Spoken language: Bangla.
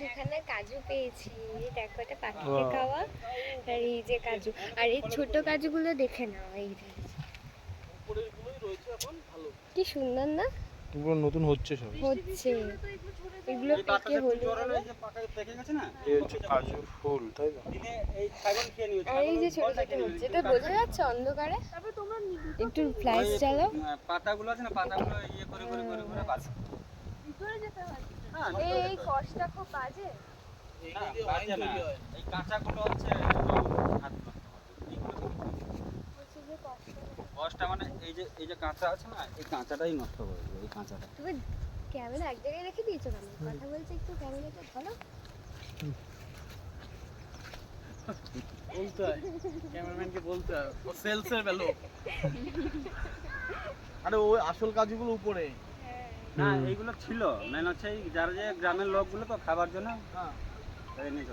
দুখানা কাজু পেয়েছি, দেখো এটা পাখিতে খাওয়া আর এই যে কাজু, আর এই ছোট কাজুগুলো দেখে নাও, এই যে কি সুন্দর না? পুরো নতুন হচ্ছে সব। হচ্ছে এগুলো পেকে হলুদ হবে। এই হচ্ছে কাজু ফুল, তাই তো? আর এই যে ছোট ছোট হচ্ছে, এটা বোঝা যাচ্ছে অন্ধকারে? একটু ফ্ল্যাশ জ্বালাও। পাতাগুলো আছে না, পাতাগুলো ইয়ে করে করে করে করে বাজে। এই কষ্টটা খুব বাজে। না, বাজে না। এই কাঁচাগুলো হচ্ছে হাত নষ্ট করে। এইগুলো তো বলছি যে কষ্টটা। কষ্টটা মানে এই যে কাঁচা আছে না, এই কাঁচাটাই নষ্ট করে দেবে, এই কাঁচাটা। তুমি ক্যামেরা এক জায়গায় রেখে দিয়েছো কেন? কথা বলছি, একটু ক্যামেরাটা ধরো। বলতে হয়, ক্যামেরাম্যানকে বলতে হয়, ও সেলসের বেলো। আরে ওই আসল কাজগুলো উপরে। না, এইগুলো ছিল মেন হচ্ছে এই যারা যে গ্রামের লোকগুলো তো খাবার জন্য হ্যাঁ। তাই নিয়ে চলে